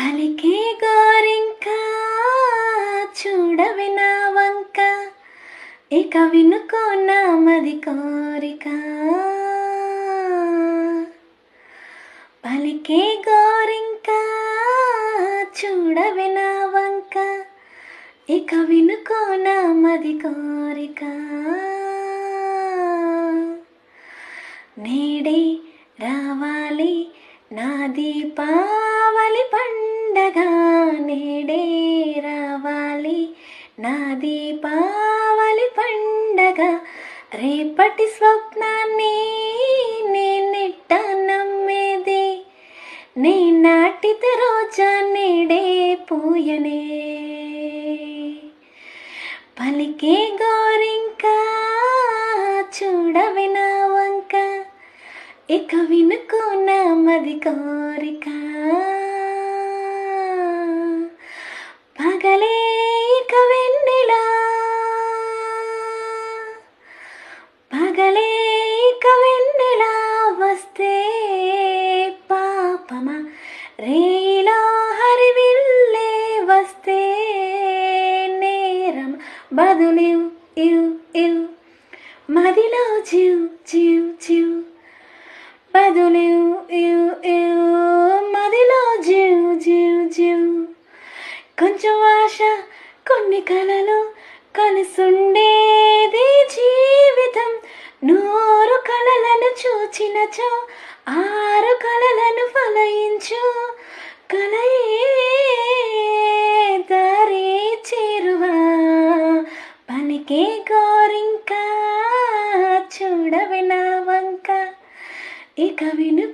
పలికే గోరింక చూడవి నా వంక, ఇక వినుకో నా మది కోరిక. పలికే గోరింక చూడవి నా వంక, ఇక వినుకో నా మది కోరిక. నేడే రావాలి నా దీపావళి పండగ, నేడే రావాలి నా దీపావళి పండగ. రేపటి స్వప్నాన్ని నేనెట్ట నమ్మేది, నీ నాటిత రోజా నేడే పూయనే. పలికే గోరింక చూడవి నా వంక, ఇక వినుకో నా మది కోరిక. పగలే ఇక వెన్నెలా, పగలే ఇక వెన్నెలా వస్తే పాపమా, రేయిలో హరివిల్లే వస్తే నేరం. బదులివ్ ఇవ్ ఇవ్ మదిలో జీవ్ జీవ్ జీవ్, బదులివ్ ఇవ్ ఇవ్ మదిలో జీవ్ జీవ్ జీవ్. కొంచెం ఆశ కొన్ని కలలు కలిసుండేది జీవితం. 100 కలలను చూచినచో 6 కలలను ఫలయించు. కలయే దారి చేరువా, పలికే గోరింక చూడవి నా వంక, ఇక విను